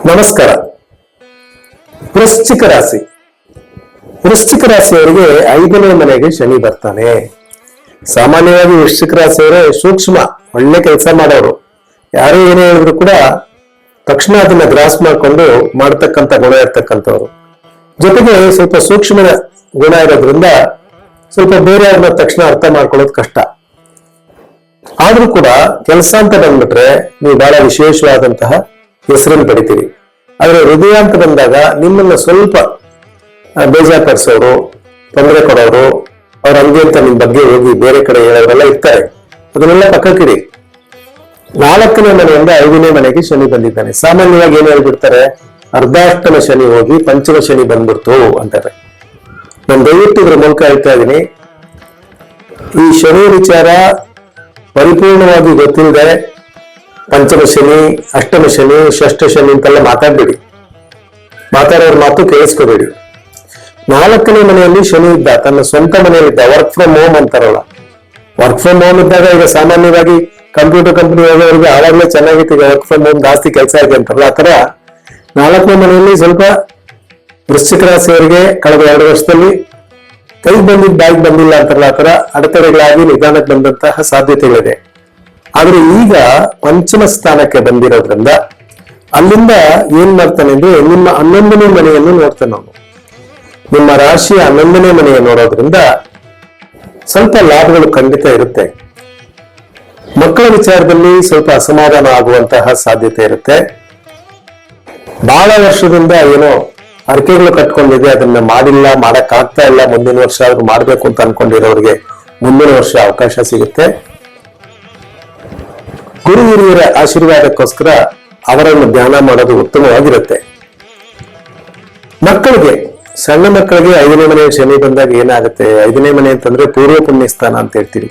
ನಮಸ್ಕಾರ. ವೃಶ್ಚಿಕ ರಾಶಿ. ವೃಶ್ಚಿಕ ರಾಶಿಯವರಿಗೆ 5ನೇ ಮನೆಗೆ ಶನಿ ಬರ್ತಾನೆ. ಸಾಮಾನ್ಯವಾಗಿ ವೃಶ್ಚಿಕ ರಾಶಿಯವರೇ ಸೂಕ್ಷ್ಮ, ಒಳ್ಳೆ ಕೆಲಸ ಮಾಡೋರು. ಯಾರೇ ಏನೇ ಹೇಳಿದ್ರು ಕೂಡ ತಕ್ಷಣ ಅದನ್ನ ಗ್ರಾಸ್ ಮಾಡ್ಕೊಂಡು ಮಾಡ್ತಕ್ಕಂಥ ಗುಣ ಇರ್ತಕ್ಕಂಥವ್ರು. ಜೊತೆಗೆ ಸ್ವಲ್ಪ ಸೂಕ್ಷ್ಮ ಗುಣ ಇರೋದ್ರಿಂದ ಸ್ವಲ್ಪ ಬೇರೆಯವ್ರನ್ನ ತಕ್ಷಣ ಅರ್ಥ ಮಾಡ್ಕೊಳ್ಳೋದು ಕಷ್ಟ. ಆದ್ರೂ ಕೂಡ ಕೆಲಸ ಅಂತ ಬಂದ್ಬಿಟ್ರೆ ನೀವು ಬಹಳ ವಿಶೇಷವಾದಂತಹ ಹೆಸರನ್ನು ಪಡಿತೀರಿ. ಆದ್ರೆ ಹೃದಯ ಅಂತ ಬಂದಾಗ ನಿಮ್ಮನ್ನ ಸ್ವಲ್ಪ ಬೇಜಾರ್ಪಡಿಸೋರು, ತೊಂದರೆ ಕೊಡೋರು, ಅವ್ರ ಹಂಗೆ ಅಂತ ನಿಮ್ ಬಗ್ಗೆ ಹೋಗಿ ಬೇರೆ ಕಡೆ ಹೇಳೋರೆಲ್ಲ ಇರ್ತಾರೆ. ಅದನ್ನೆಲ್ಲ ಪಕ್ಕಕ್ಕಿಡಿ. 4ನೇ ಮನೆಯಿಂದ 5ನೇ ಮನೆಗೆ ಶನಿ ಬಂದಿದ್ದಾನೆ. ಸಾಮಾನ್ಯವಾಗಿ ಏನ್ ಹೇಳ್ಬಿಡ್ತಾರೆ, ಅರ್ಧಾಷ್ಟಮ ಶನಿ ಹೋಗಿ ಪಂಚಮ ಶನಿ ಬಂದ್ಬಿಡ್ತು ಅಂತಾರೆ. ನಾನು ದಯವಿಟ್ಟು ಇದ್ರ ಮೂಲಕ ಹೇಳ್ತಾ ಇದ್ದೀನಿ, ಈ ಶನಿ ವಿಚಾರ ಪರಿಪೂರ್ಣವಾಗಿ ಗೊತ್ತಿಲ್ಲದೆ ಪಂಚಮ ಶನಿ, ಅಷ್ಟಮ ಶನಿ, ಷಷ್ಠ ಶನಿ ಅಂತೆಲ್ಲ ಮಾತಾಡ್ಬೇಡಿ. ಮಾತಾಡೋರ್ ಮಾತು ಕೇಳಿಸ್ಕೋಬೇಡಿ. 4ನೇ ಮನೆಯಲ್ಲಿ ಶನಿ ಇದ್ದ, ತನ್ನ ಸ್ವಂತ ಮನೆಯಲ್ಲಿದ್ದ. ವರ್ಕ್ ಫ್ರಮ್ ಹೋಮ್ ಅಂತಾರಲ್ಲ, ವರ್ಕ್ ಫ್ರಮ್ ಹೋಮ್ ಇದ್ದಾಗ ಈಗ ಸಾಮಾನ್ಯವಾಗಿ ಕಂಪ್ಯೂಟರ್ ಕಂಪನಿ ಹೋಗೋರಿಗೆ ಆವಾಗಲೇ ಚೆನ್ನಾಗಿತ್ತು, ಈಗ ವರ್ಕ್ ಫ್ರಮ್ ಹೋಮ್ ಜಾಸ್ತಿ ಕೆಲಸ ಇದೆ ಅಂತಾರಲ್ಲ. ಆ ತರ 4ನೇ ಮನೆಯಲ್ಲಿ ಸ್ವಲ್ಪ ವೃಶ್ಚಿಕ ರಾಶಿಯವರಿಗೆ ಕಳೆದ 2 ವರ್ಷದಲ್ಲಿ ಕೈ ಬಂದಿದ್ದು ಬ್ಯಾಗ್ ಬಂದಿಲ್ಲ ಅಂತಾರಲ್ಲ, ಆ ತರ ಅಡೆತಡೆಗಳಾಗಿ ನಿಧಾನಕ್ಕೆ ಬಂದಂತಹ ಸಾಧ್ಯತೆಗಳಿದೆ. ಆದ್ರೆ ಈಗ ಪಂಚಮ ಸ್ಥಾನಕ್ಕೆ ಬಂದಿರೋದ್ರಿಂದ ಅಲ್ಲಿಂದ ಏನ್ ಮಾಡ್ತಾನೆ ಅಂದ್ರೆ ನಿಮ್ಮ 11ನೇ ಮನೆಯನ್ನು ನೋಡ್ತಾನೆ ಅವನು. ನಿಮ್ಮ ರಾಶಿಯ 11ನೇ ಮನೆಯನ್ನು ನೋಡೋದ್ರಿಂದ ಸ್ವಲ್ಪ ಲಾಭಗಳು ಖಂಡಿತ ಇರುತ್ತೆ. ಮಕ್ಕಳ ವಿಚಾರದಲ್ಲಿ ಸ್ವಲ್ಪ ಅಸಮಾಧಾನ ಆಗುವಂತಹ ಸಾಧ್ಯತೆ ಇರುತ್ತೆ. ಬಹಳ ವರ್ಷದಿಂದ ಏನೋ ಅರ್ಕೆಗಳು ಕಟ್ಕೊಂಡಿದೆ, ಅದನ್ನ ಮಾಡಿಲ್ಲ, ಮಾಡಕ್ ಆಗ್ತಾ ಇಲ್ಲ, ಮುಂದಿನ ವರ್ಷ ಆದ್ರೂ ಮಾಡ್ಬೇಕು ಅಂತ ಅನ್ಕೊಂಡಿರೋರಿಗೆ ಮುಂದಿನ ವರ್ಷ ಅವಕಾಶ ಸಿಗುತ್ತೆ. ಗುರು ಹಿರಿಯರ ಆಶೀರ್ವಾದಕ್ಕೋಸ್ಕರ ಅವರನ್ನು ಧ್ಯಾನ ಮಾಡೋದು ಉತ್ತಮವಾಗಿರುತ್ತೆ. ಮಕ್ಕಳಿಗೆ, ಸಣ್ಣ ಮಕ್ಕಳಿಗೆ 5ನೇ ಮನೆ ಶನಿ ಬಂದಾಗ ಏನಾಗುತ್ತೆ, 5ನೇ ಮನೆ ಅಂತಂದ್ರೆ ಪೂರ್ವ ಪುಣ್ಯ ಸ್ಥಾನ ಅಂತ ಹೇಳ್ತೀವಿ.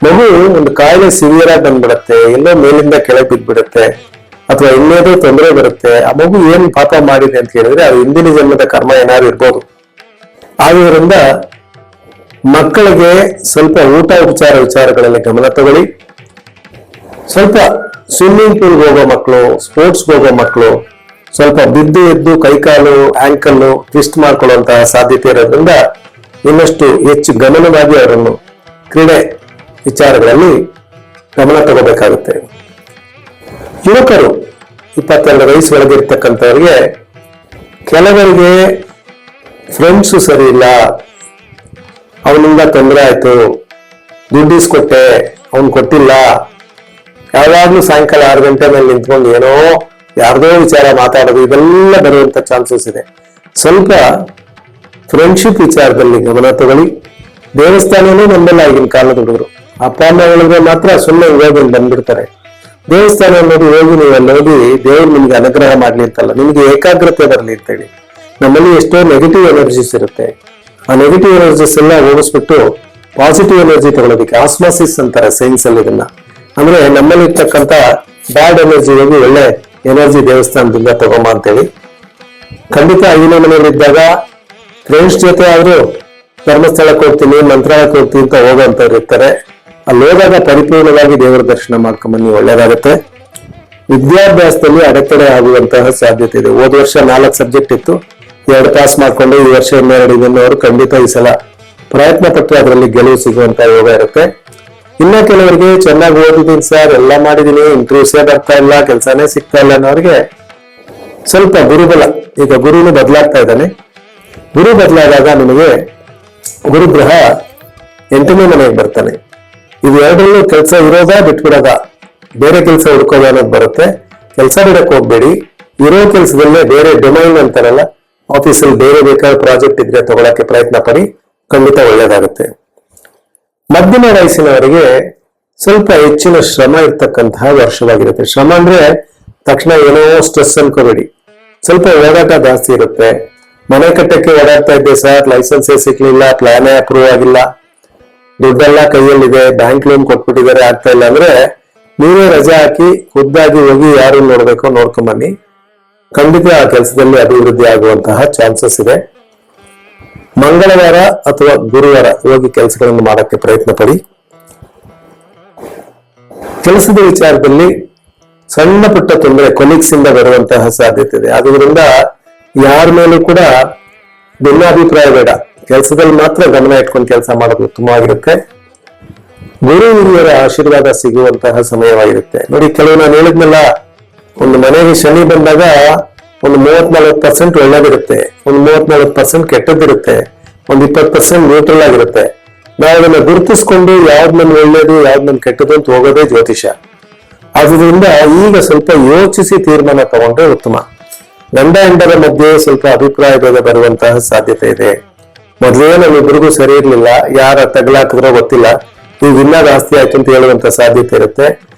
ಮಗು ಒಂದು ಕಾಯಿಲೆ ಸಿವಿಯರ್ ಆಗಿ ಬಂದ್ಬಿಡತ್ತೆ, ಎಲ್ಲೋ ಮೇಲಿಂದ ಕೆಳಗೆ ಬಿದ್ದ್ಬಿಡುತ್ತೆ, ಅಥವಾ ಇನ್ನೇದೋ ತೊಂದರೆ ಬರುತ್ತೆ. ಆ ಮಗು ಏನ್ ಪಾಪ ಮಾಡಿದೆ ಅಂತ ಹೇಳಿದ್ರೆ ಅದು ಹಿಂದಿನ ಜನ್ಮದ ಕರ್ಮ ಏನಾದ್ರು ಇರ್ಬೋದು. ಆದ್ರಿಂದ ಮಕ್ಕಳಿಗೆ ಸ್ವಲ್ಪ ಊಟ ಉಪಚಾರ ವಿಚಾರಗಳಲ್ಲಿ ಗಮನ ತಗೊಳ್ಳಿ. ಸ್ವಲ್ಪ ಸ್ವಿಮ್ಮಿಂಗ್ ಪೂಲ್ಗೆ ಹೋಗೋ ಮಕ್ಕಳು, ಸ್ಪೋರ್ಟ್ಸ್ಗೆ ಹೋಗೋ ಮಕ್ಕಳು ಸ್ವಲ್ಪ ಬಿದ್ದು ಎದ್ದು ಕೈಕಾಲು ಆಂಕಲ್ ಟ್ವಿಸ್ಟ್ ಮಾಡ್ಕೊಳ್ಳುವಂತಹ ಸಾಧ್ಯತೆ ಇರೋದ್ರಿಂದ ಇನ್ನಷ್ಟು ಹೆಚ್ಚು ಗಮನವಾಗಿ ಅವರನ್ನು ಕ್ರೀಡೆ ವಿಚಾರಗಳಲ್ಲಿ ಗಮನ ತಗೋಬೇಕಾಗುತ್ತೆ. ಯುವಕರು 22 ವಯಸ್ಸು ಒಳಗಿರ್ತಕ್ಕಂಥವ್ರಿಗೆ ಕೆಲವರಿಗೆ ಫ್ರೆಂಡ್ಸು ಸರಿ ಇಲ್ಲ, ಅವನಿಂದ ತೊಂದರೆ ಆಯ್ತು, ದುಡ್ಡು ಇಸ್ಕೊಟ್ಟೆ, ಅವನು ಕೊಟ್ಟಿಲ್ಲ, ಯಾವಾಗ್ಲೂ ಸಾಯಂಕಾಲ 6 ಗಂಟೆ ಮೇಲೆ ನಿಂತ್ಕೊಂಡು ಏನೋ ಯಾರ್ದೋ ವಿಚಾರ ಮಾತಾಡೋದು, ಇದೆಲ್ಲ ಬರುವಂತ ಚಾನ್ಸಸ್ ಇದೆ. ಸ್ವಲ್ಪ ಫ್ರೆಂಡ್ಶಿಪ್ ವಿಚಾರದಲ್ಲಿ ಗಮನ ತಗೊಳ್ಳಿ. ದೇವಸ್ಥಾನನೂ ನಂಬಲ್ಲ ಈಗಿನ ಕಾಲದ ಹುಡುಗರು. ಅಪ್ಪ ಅಮ್ಮ ಹೇಳಿದ್ರೆ ಮಾತ್ರ ಸುಮ್ಮನೆ ಹೋಗಿ ಬಂದ್ಬಿಡ್ತಾರೆ. ದೇವಸ್ಥಾನ ನೋಡಿ ಹೋಗಿ ನೀವು ಅಲ್ಲಿ ಹೋಗಿ ದೇವ್ರು ನಿಮ್ಗೆ ಅನುಗ್ರಹ ಮಾಡ್ಲಿ ಅಂತಲ್ಲ, ನಿಮ್ಗೆ ಏಕಾಗ್ರತೆ ಬರಲಿ ಅಂತೇಳಿ. ನಮ್ಮಲ್ಲಿ ಎಷ್ಟೋ ನೆಗೆಟಿವ್ ಎನರ್ಜೀಸ್ ಇರುತ್ತೆ, ಆ ನೆಗೆಟಿವ್ ಎನರ್ಜೀಸ್ ಎಲ್ಲ ಹೋಗಿಸ್ಬಿಟ್ಟು ಪಾಸಿಟಿವ್ ಎನರ್ಜಿ ತಗೊಳ್ಳೋದಕ್ಕೆ ಆಸ್ಮಾಸಿಸ್ ಅಂತಾರೆ ಸೈನ್ಸ್ ಅಲ್ಲಿ. ಇದನ್ನ ಅಂದ್ರೆ ನಮ್ಮಲ್ಲಿ ಇರ್ತಕ್ಕಂಥ ಬ್ಯಾಡ್ ಎನರ್ಜಿ ಹೋಗಿ ಒಳ್ಳೆ ಎನರ್ಜಿ ದೇವಸ್ಥಾನದಿಂದ ತಗೊಂಬ ಅಂತೇಳಿ. ಖಂಡಿತ 5ನೇ ಮನೆಯಲ್ಲಿ ಇದ್ದಾಗ ಫ್ರೆಂಡ್ಸ್ ಜೊತೆ ಆದ್ರೂ ಧರ್ಮಸ್ಥಳಕ್ಕೆ ಹೋಗ್ತೀನಿ, ಮಂತ್ರಾಲಯಕ್ಕೆ ಹೋಗ್ತೀನಿ ಅಂತ ಹೋಗೋಂಥವ್ರು ಇರ್ತಾರೆ. ಅಲ್ಲಿ ಹೋದಾಗ ಪರಿಪೂರ್ಣವಾಗಿ ದೇವರ ದರ್ಶನ ಮಾಡ್ಕೊಂಬನ್ನಿ, ಒಳ್ಳೇದಾಗುತ್ತೆ. ವಿದ್ಯಾಭ್ಯಾಸದಲ್ಲಿ ಅಡೆತಡೆ ಆಗುವಂತಹ ಸಾಧ್ಯತೆ ಇದೆ. ಹೋದ ವರ್ಷ 4 ಸಬ್ಜೆಕ್ಟ್ ಇತ್ತು, 2 ಪಾಸ್ ಮಾಡ್ಕೊಂಡು ಈ ವರ್ಷ 2 ಇದನ್ನವರು ಖಂಡಿತ ಈ ಸಲ ಪ್ರಯತ್ನ ಪಟ್ಟು ಅದರಲ್ಲಿ ಗೆಲುವು ಸಿಗುವಂತ ಯೋಗ ಇರುತ್ತೆ. ಇನ್ನ ಕೆಲವರಿಗೆ ಚೆನ್ನಾಗಿ ಓದಿದ್ದೀನಿ ಸರ್, ಎಲ್ಲ ಮಾಡಿದೀನಿ, ಇಂಟರ್ವ್ಯೂಸೇ ಬರ್ತಾ ಇಲ್ಲ, ಕೆಲಸನೇ ಸಿಗ್ತಾ ಇಲ್ಲ ಅನ್ನೋರಿಗೆ ಸ್ವಲ್ಪ ಗುರುಬಲ, ಈಗ ಗುರುನು ಬದಲಾಗ್ತಾ ಇದ್ದಾನೆ. ಗುರು ಬದಲಾದಾಗ ನಿಮಗೆ ಗುರುಗ್ರಹ 8ನೇ ಮನೆಗೆ ಬರ್ತಾನೆ. ಇದು ಎರಡರಲ್ಲೂ ಕೆಲಸ ಇರೋದಾ ಬಿಟ್ಬಿಡೋದ, ಬೇರೆ ಕೆಲಸ ಹುಡ್ಕೋದ ಅನ್ನೋದು ಬರುತ್ತೆ. ಕೆಲಸ ಬಿಡಕ್ ಹೋಗ್ಬೇಡಿ. ಇರೋ ಕೆಲಸದಲ್ಲೇ ಬೇರೆ ಡೊಮೈನ್ ಅಂತಾರಲ್ಲ, ಆಫೀಸಲ್ಲಿ ಬೇರೆ ಬೇಕಾದ ಪ್ರಾಜೆಕ್ಟ್ ಇದ್ರೆ ತಗೊಳಕ್ಕೆ ಪ್ರಯತ್ನ ಪಡಿ, ಖಂಡಿತ ಒಳ್ಳೇದಾಗುತ್ತೆ. ಮಧ್ಯಮ ವಯಸ್ಸಿನವರಿಗೆ ಸ್ವಲ್ಪ ಹೆಚ್ಚಿನ ಶ್ರಮ ಇರ್ತಕ್ಕಂತಹ ವರ್ಷವಾಗಿರುತ್ತೆ. ಶ್ರಮ ಅಂದ್ರೆ ತಕ್ಷಣ ಏನೋ ಸ್ಟ್ರೆಸ್ ಅನ್ಕೋಬೇಡಿ, ಸ್ವಲ್ಪ ಓಡಾಟ ಜಾಸ್ತಿ ಇರುತ್ತೆ. ಮನೆ ಕಟ್ಟಕ್ಕೆ ಓಡಾಡ್ತಾ ಇದ್ದೆ ಸರ್, ಲೈಸೆನ್ಸೇ ಸಿಗ್ಲಿಲ್ಲ, ಪ್ಲಾನೇ ಅಪ್ರೂವ್ ಆಗಿಲ್ಲ, ದುಡ್ಡೆಲ್ಲ ಕೈಯಲ್ಲಿದೆ, ಬ್ಯಾಂಕ್ ಲೋನ್ ಕೊಟ್ಬಿಟ್ಟಿದ್ದಾರೆ, ಆಗ್ತಾ ಇಲ್ಲ ಅಂದ್ರೆ ನೀವೇ ರಜೆ ಹಾಕಿ ಖುದ್ದಾಗಿ ಹೋಗಿ ಯಾರು ನೋಡ್ಬೇಕೋ ನೋಡ್ಕೊಂಬನ್ನಿ. ಖಂಡಿತ ಆ ಕೆಲಸದಲ್ಲಿ ಅಭಿವೃದ್ಧಿ ಆಗುವಂತಹ ಚಾನ್ಸಸ್ ಇದೆ. ಮಂಗಳವಾರ ಅಥವಾ ಗುರುವಾರ ಹೋಗಿ ಕೆಲಸಗಳನ್ನು ಮಾಡಕ್ಕೆ ಪ್ರಯತ್ನ ಪಡಿ. ಕೆಲಸದ ವಿಚಾರದಲ್ಲಿ ಸಣ್ಣ ಪುಟ್ಟ ತೊಂದರೆ ಕೊಲೀಗ್ಸ್ ಇಂದ ಬರುವಂತಹ ಸಾಧ್ಯತೆ ಇದೆ. ಆದ್ರಿಂದ ಯಾರ ಮೇಲೂ ಕೂಡ ಭಿನ್ನಾಭಿಪ್ರಾಯ ಬೇಡ, ಕೆಲಸದಲ್ಲಿ ಮಾತ್ರ ಗಮನ ಇಟ್ಕೊಂಡು ಕೆಲಸ ಮಾಡೋದು ಉತ್ತಮವಾಗಿರುತ್ತೆ. ಗುರು ಹಿರಿಯರ ಆಶೀರ್ವಾದ ಸಿಗುವಂತಹ ಸಮಯವಾಗಿರುತ್ತೆ. ನೋಡಿ, ಕೆಲವು ನಾನು ಹೇಳಿದ್ನಲ್ಲ, ಒಂದು ಮನೆಗೆ ಶನಿ ಬಂದಾಗ ಒಂದು 34% ಒಳ್ಳೇದಿರುತ್ತೆ, ಒಂದು 34% ಕೆಟ್ಟದ್ದಿರುತ್ತೆ, ಒಂದು 20% ನ್ಯೂಟ್ರಲ್ ಆಗಿರುತ್ತೆ. ನಾವು ಅದನ್ನ ಗುರುತಿಸ್ಕೊಂಡು ಯಾವ್ದು ನನ್ ಒಳ್ಳೇದು ಯಾವ್ದು ನನ್ ಕೆಟ್ಟದ್ದು ಅಂತ ಹೋಗೋದೇ ಜ್ಯೋತಿಷ. ಆದ್ರಿಂದ ಈಗ ಸ್ವಲ್ಪ ಯೋಚಿಸಿ ತೀರ್ಮಾನ ತಗೊಂಡ್ರೆ ಉತ್ತಮ. ಗಂಡ ಹೆಂಡರ ಮಧ್ಯೆ ಸ್ವಲ್ಪ ಅಭಿಪ್ರಾಯ ಭೇದ ಬರುವಂತಹ ಸಾಧ್ಯತೆ ಇದೆ. ಮೊದಲೇ ನಮ್ಮಿಬ್ಬರಿಗೂ ಸರಿ ಇರ್ಲಿಲ್ಲ, ಯಾರ ತಗಲಾಕಿದ್ರೋ ಗೊತ್ತಿಲ್ಲ, ಈಗ ಇನ್ನ ಜಾಸ್ತಿ ಆಯ್ತು ಅಂತ ಹೇಳುವಂತ ಸಾಧ್ಯತೆ ಇರುತ್ತೆ.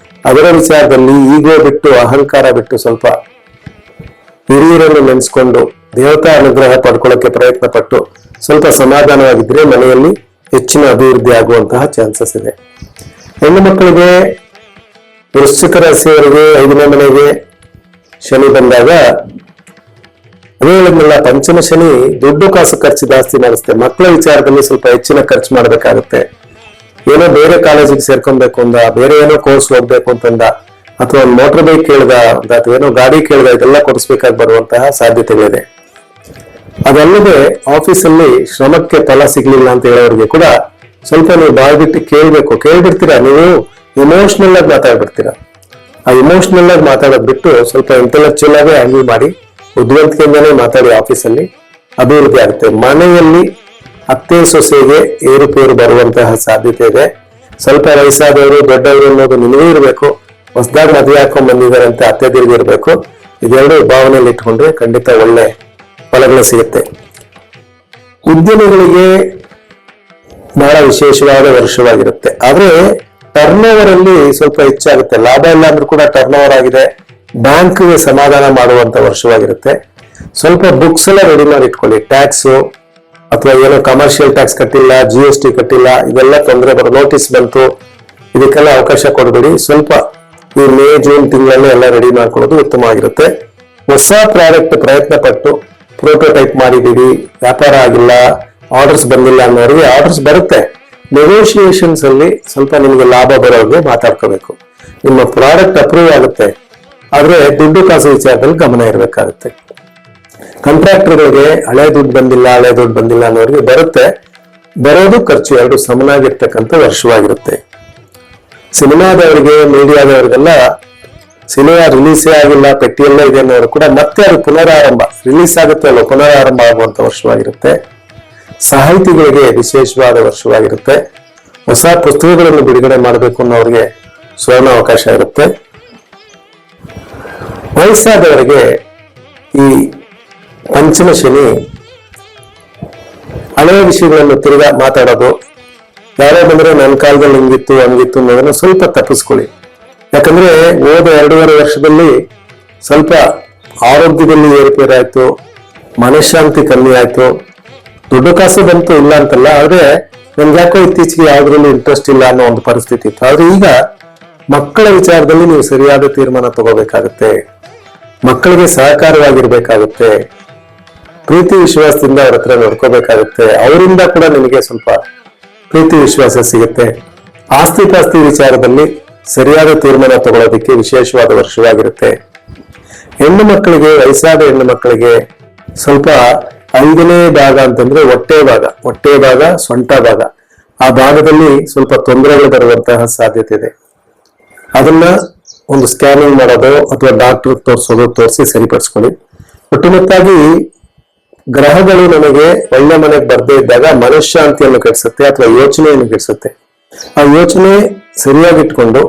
ಅದರ ವಿಚಾರದಲ್ಲಿ ಈಗೋ ಬಿಟ್ಟು ಅಹಂಕಾರ ಬಿಟ್ಟು ಸ್ವಲ್ಪ ಹಿರಿಯರನ್ನು ನೆನೆಸ್ಕೊಂಡು ದೇವತಾ ಅನುಗ್ರಹ ಪಡ್ಕೊಳ್ಳೋಕೆ ಪ್ರಯತ್ನ ಪಟ್ಟು ಸ್ವಲ್ಪ ಸಮಾಧಾನವಾಗಿದ್ರೆ ಮನೆಯಲ್ಲಿ ಹೆಚ್ಚಿನ ಅಭಿವೃದ್ಧಿ ಆಗುವಂತಹ ಚಾನ್ಸಸ್ ಇದೆ. ಹೆಣ್ಣು ಮಕ್ಕಳಿಗೆ, ವೃಶ್ಚಿಕ ರಾಶಿಯವರಿಗೆ 5ನೇ ಮನೆಗೆ ಶನಿ ಬಂದಾಗ ಅದೇ ಹೇಳಿದ್ನಲ್ಲ, ಪಂಚಮ ಶನಿ ದುಡ್ಡು ಕಾಸು ಖರ್ಚು ಜಾಸ್ತಿ ಮಾಡಿಸುತ್ತೆ. ಮಕ್ಕಳ ವಿಚಾರದಲ್ಲಿ ಸ್ವಲ್ಪ ಹೆಚ್ಚಿನ ಖರ್ಚು ಮಾಡ್ಬೇಕಾಗುತ್ತೆ. ಏನೋ ಬೇರೆ ಕಾಲೇಜಿಗೆ ಸೇರ್ಕೊಬೇಕು ಅಂದ, ಬೇರೆ ಏನೋ ಕೋರ್ಸ್ ಹೋಗ್ಬೇಕು ಅಂತಂದ, ಅಥವಾ ಒಂದು ಮೋಟರ್ ಬೈಕ್ ಕೇಳ್ದ, ಅಥವಾ ಏನೋ ಗಾಡಿ ಕೇಳ್ದ, ಇದೆಲ್ಲ ಕೊಡಿಸ್ಬೇಕಾಗಿ ಬರುವಂತಹ ಸಾಧ್ಯತೆಗಳಿದೆ. ಅದಲ್ಲದೆ ಆಫೀಸಲ್ಲಿ ಶ್ರಮಕ್ಕೆ ಫಲ ಸಿಗ್ಲಿಲ್ಲ ಅಂತ ಹೇಳೋರಿಗೆ ಕೂಡ ಸ್ವಲ್ಪ ನೀವು ಬಾಯ್ಬಿಟ್ಟು ಕೇಳ್ಬೇಕು. ಕೇಳ್ಬಿಡ್ತೀರಾ, ನೀವು ಎಮೋಷನಲ್ ಆಗಿ ಮಾತಾಡ್ಬಿಡ್ತೀರಾ. ಆ ಎಮೋಷನಲ್ ಆಗಿ ಮಾತಾಡೋದ್ ಬಿಟ್ಟು ಸ್ವಲ್ಪ ಇಂಟೆಲೆಕ್ಚುಯಲ್ ಆಗಿ ಹ್ಯಾಂಡಲ್ ಮಾಡಿ, ಬುದ್ಧಿವಂತಿಕೆಯಿಂದಲೇ ಮಾತಾಡಿ, ಆಫೀಸಲ್ಲಿ ಅಭಿವೃದ್ಧಿ ಆಗುತ್ತೆ. ಮನೆಯಲ್ಲಿ ಅತ್ತೆ ಸೊಸೆಗೆ ಏರುಪೇರು ಬರುವಂತಹ ಸಾಧ್ಯತೆ ಇದೆ. ಸ್ವಲ್ಪ ವಯಸ್ಸಾದವರು ದೊಡ್ಡವರು ಅನ್ನೋದು ನಿಮಗೂ ಇರಬೇಕು. ಹೊಸದಾಗಿ ಮದುವೆ ಹಾಕೊಂಡ್ ಬಂದಿದ್ದಾರೆ ಅಂತ ಅತ್ತೆ ಇರಬೇಕು. ಇದೆರಡು ಭಾವನೆಯಲ್ಲಿ ಇಟ್ಕೊಂಡ್ರೆ ಖಂಡಿತ ಒಳ್ಳೆ ಫಲಗಳು ಸಿಗುತ್ತೆ. ಉದ್ಯಮಿಗಳಿಗೆ ಬಹಳ ವಿಶೇಷವಾದ ವರ್ಷವಾಗಿರುತ್ತೆ. ಆದ್ರೆ ಟರ್ನ್ ಓವರ್ ಅಲ್ಲಿ ಸ್ವಲ್ಪ ಹೆಚ್ಚಾಗುತ್ತೆ. ಲಾಭ ಇಲ್ಲ ಅಂದ್ರೂ ಕೂಡ ಟರ್ನ್ ಓವರ್ ಆಗಿದೆ. ಬ್ಯಾಂಕ್ಗೆ ಸಮಾಧಾನ ಮಾಡುವಂತ ವರ್ಷವಾಗಿರುತ್ತೆ. ಸ್ವಲ್ಪ ಬುಕ್ಸ್ ಎಲ್ಲ ರೆಡಿ ಮಾಡಿ ಇಟ್ಕೊಳ್ಳಿ. ಟ್ಯಾಕ್ಸ್ ಅಥವಾ ಏನೋ ಕಮರ್ಷಿಯಲ್ ಟ್ಯಾಕ್ಸ್ ಕಟ್ಟಿಲ್ಲ, GST ಕಟ್ಟಿಲ್ಲ, ಇದೆಲ್ಲ ತೊಂದರೆ ಬರೋ ನೋಟಿಸ್ ಬಂತು, ಇದಕ್ಕೆಲ್ಲ ಅವಕಾಶ ಕೊಡಬೇಡಿ. ಸ್ವಲ್ಪ ಈ ಮೇ ಜೂನ್ ತಿಂಗಳಲ್ಲಿ ಎಲ್ಲ ರೆಡಿ ಮಾಡ್ಕೊಳ್ಳೋದು ಉತ್ತಮವಾಗಿರುತ್ತೆ. ಹೊಸ ಪ್ರಾಡಕ್ಟ್ ಪ್ರಯತ್ನ ಪಟ್ಟು ಪ್ರೋಟೋಟೈಪ್ ಮಾಡಿದೀವಿ, ವ್ಯಾಪಾರ ಆಗಿಲ್ಲ, ಆರ್ಡರ್ಸ್ ಬಂದಿಲ್ಲ ಅನ್ನೋರಿಗೆ ಆರ್ಡರ್ಸ್ ಬರುತ್ತೆ. ನೆಗೋಷಿಯೇಷನ್ಸ್ ಅಲ್ಲಿ ಸ್ವಲ್ಪ ನಿಮಗೆ ಲಾಭ ಬರೋರಿಗೆ ಮಾತಾಡ್ಕೋಬೇಕು. ನಿಮ್ಮ ಪ್ರಾಡಕ್ಟ್ ಅಪ್ರೂವ್ ಆಗುತ್ತೆ, ಆದ್ರೆ ದುಡ್ಡು ಕಾಸು ವಿಚಾರದಲ್ಲಿ ಗಮನ ಇರಬೇಕಾಗುತ್ತೆ. ಕಾಂಟ್ರಾಕ್ಟರ್ಗಳಿಗೆ ಹಳೆ ದುಡ್ಡು ಬಂದಿಲ್ಲ ಅನ್ನೋರಿಗೆ ಬರುತ್ತೆ. ಬರೋದು ಖರ್ಚು ಎರಡು ಸಮನಾಗಿರ್ತಕ್ಕಂಥ ವರ್ಷವಾಗಿರುತ್ತೆ. ಸಿನಿಮಾದವರಿಗೆ, ಮೀಡಿಯಾದವರಿಗೆಲ್ಲ ಸಿನಿಮಾ ರಿಲೀಸೇ ಆಗಿಲ್ಲ, ಪೆಟ್ಟಿಯೆಲ್ಲ ಇದೆ ಅನ್ನೋರು ಕೂಡ ಮತ್ತೆ ಅದು ಪುನರಾರಂಭ, ರಿಲೀಸ್ ಆಗುತ್ತೆ ಅಲ್ಲ, ಪುನರಾರಂಭ ಆಗುವಂತ ವರ್ಷವಾಗಿರುತ್ತೆ. ಸಾಹಿತಿಗಳಿಗೆ ವಿಶೇಷವಾದ ವರ್ಷವಾಗಿರುತ್ತೆ. ಹೊಸ ಪುಸ್ತಕಗಳನ್ನು ಬಿಡುಗಡೆ ಮಾಡಬೇಕು ಅನ್ನೋರಿಗೆ ಸುವರ್ಣ ಅವಕಾಶ ಇರುತ್ತೆ. ವಯಸ್ಸಾದವರಿಗೆ ಈ ಪಂಚಮ ಶನಿ ಹಳೆಯ ವಿಷಯಗಳನ್ನು ತಿರುಗಾ ಮಾತಾಡೋದು, ಯಾರೋ ಬಂದ್ರೆ ನನ್ನ ಕಾಲದಲ್ಲಿ ಹಿಂಗಿತ್ತು ಹಂಗಿತ್ತು ಅನ್ನೋದನ್ನ ಸ್ವಲ್ಪ ತಪ್ಪಿಸ್ಕೊಳ್ಳಿ. ಯಾಕಂದ್ರೆ ಹೋದ 2.5 ವರ್ಷದಲ್ಲಿ ಸ್ವಲ್ಪ ಆರೋಗ್ಯದಲ್ಲಿ ಏರುಪೇರಾಯ್ತು, ಮನಃಶಾಂತಿ ಕಮ್ಮಿ ಆಯ್ತು, ದುಡ್ಡು ಕಾಸು ಬಂತು ಇಲ್ಲ ಅಂತಲ್ಲ, ಆದ್ರೆ ನನ್ಗೆ ಯಾಕೋ ಇತ್ತೀಚೆಗೆ ಯಾವ್ದ್ರಲ್ಲೂ ಇಂಟ್ರೆಸ್ಟ್ ಇಲ್ಲ ಅನ್ನೋ ಒಂದು ಪರಿಸ್ಥಿತಿ ಇತ್ತು. ಆದ್ರೆ ಈಗ ಮಕ್ಕಳ ವಿಚಾರದಲ್ಲಿ ನೀವು ಸರಿಯಾದ ತೀರ್ಮಾನ ತಗೋಬೇಕಾಗುತ್ತೆ. ಮಕ್ಕಳಿಗೆ ಸಹಕಾರವಾಗಿರ್ಬೇಕಾಗುತ್ತೆ. ಪ್ರೀತಿ ವಿಶ್ವಾಸದಿಂದ ಅವ್ರ ಹತ್ರ ನೋಡ್ಕೋಬೇಕಾಗುತ್ತೆ. ಅವರಿಂದ ಕೂಡ ನಿಮಗೆ ಸ್ವಲ್ಪ ಪ್ರೀತಿ ವಿಶ್ವಾಸ ಸಿಗುತ್ತೆ. ಆಸ್ತಿ ಪಾಸ್ತಿ ವಿಚಾರದಲ್ಲಿ ಸರಿಯಾದ ತೀರ್ಮಾನ ತಗೊಳ್ಳೋದಕ್ಕೆ ವಿಶೇಷವಾದ ವರ್ಷವಾಗಿರುತ್ತೆ. ಹೆಣ್ಣು ಮಕ್ಕಳಿಗೆ, ವಯಸ್ಸಾದ ಹೆಣ್ಣು ಮಕ್ಕಳಿಗೆ ಸ್ವಲ್ಪ 5ನೇ ಭಾಗ ಅಂತಂದ್ರೆ ಹೊಟ್ಟೆ ಭಾಗ, ಸೊಂಟ ಭಾಗ, ಆ ಭಾಗದಲ್ಲಿ ಸ್ವಲ್ಪ ತೊಂದರೆಗಳು ಬರುವಂತಹ ಸಾಧ್ಯತೆ ಇದೆ. ಅದನ್ನ ಒಂದು ಸ್ಕ್ಯಾನಿಂಗ್ ಮಾಡೋದು ಅಥವಾ ಡಾಕ್ಟರ್ ತೋರಿಸಿ ಸರಿಪಡಿಸ್ಕೊಳ್ಳಿ. ಒಟ್ಟುಮೊತ್ತಾಗಿ ಗ್ರಹಗಳು ನಮಗೆ ಒಳ್ಳೆ ಮನೆಗೆ ಬರ್ದೇ ಇದ್ದಾಗ ಮನಃಶಾಂತಿಯನ್ನು ಕೆಡಿಸುತ್ತೆ ಅಥವಾ ಯೋಚನೆಯನ್ನು ಕೆಡಿಸುತ್ತೆ. ಆ ಯೋಚನೆ ಸರಿಯಾಗಿಟ್ಕೊಂಡು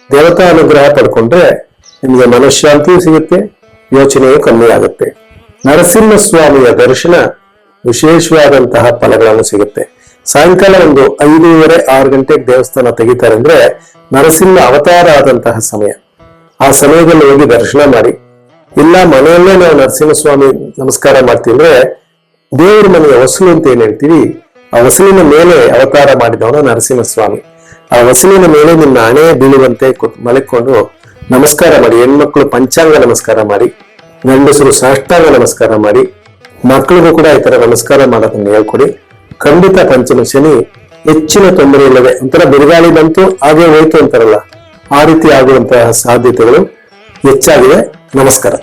ದೇವತಾ ಅನುಗ್ರಹ ಪಡ್ಕೊಂಡ್ರೆ ನಿಮಗೆ ಮನಃಶಾಂತಿಯೂ ಸಿಗುತ್ತೆ, ಯೋಚನೆಯೂ ಕಮ್ಮಿ ಆಗುತ್ತೆ. ನರಸಿಂಹಸ್ವಾಮಿಯ ದರ್ಶನ ವಿಶೇಷವಾದಂತಹ ಫಲಗಳನ್ನು ಸಿಗುತ್ತೆ. ಸಾಯಂಕಾಲ ಒಂದು 5:30-6 ಗಂಟೆಗೆ ದೇವಸ್ಥಾನ ತೆಗಿತಾರೆ ಅಂದ್ರೆ ನರಸಿಂಹ ಅವತಾರ ಆದಂತಹ ಸಮಯ. ಆ ಸಮಯದಲ್ಲಿ ಹೋಗಿ ದರ್ಶನ ಮಾಡಿ. ಇಲ್ಲ ಮನೆಯಲ್ಲೇ ನಾವು ನರಸಿಂಹಸ್ವಾಮಿ ನಮಸ್ಕಾರ ಮಾಡ್ತೀವಿ ಅಂದ್ರೆ ದೇವರ ಮನೆಯ ಹೊಸಲು ಅಂತ ಏನ್ ಹೇಳ್ತೀವಿ, ಆ ಹೊಸಲಿನ ಮೇಲೆ ಅವತಾರ ಮಾಡಿದವನು ನರಸಿಂಹಸ್ವಾಮಿ. ಆ ಹೊಸಲಿನ ಮೇಲೆ ನಿಮ್ಮ ಹಣೆ ಬೀಳುವಂತೆ ಮಲಕೊಂಡು ನಮಸ್ಕಾರ ಮಾಡಿ. ಹೆಣ್ಮಕ್ಳು ಪಂಚಾಂಗ ನಮಸ್ಕಾರ ಮಾಡಿ, ಗಂಡಸರು ಸಾಷ್ಟಾಂಗ ನಮಸ್ಕಾರ ಮಾಡಿ. ಮಕ್ಕಳಿಗೂ ಕೂಡ ಈ ತರ ನಮಸ್ಕಾರ ಮಾಡೋದನ್ನ ಹೇಳ್ಕೊಡಿ. ಖಂಡಿತ ಪಂಚಮ ಶನಿ ಹೆಚ್ಚಿನ ತೊಂದರೆ ಇಲ್ಲದೆ, ಒಂಥರ ಬಿರುಗಾಳಿ ಬಂತು ಹಾಗೆ ಹೋಯ್ತು ಅಂತಾರಲ್ಲ, ಆ ರೀತಿ ಆಗುವಂತಹ ಸಾಧ್ಯತೆಗಳು ಹೆಚ್ಚಾಗಿದೆ. ನಮಸ್ಕಾರ.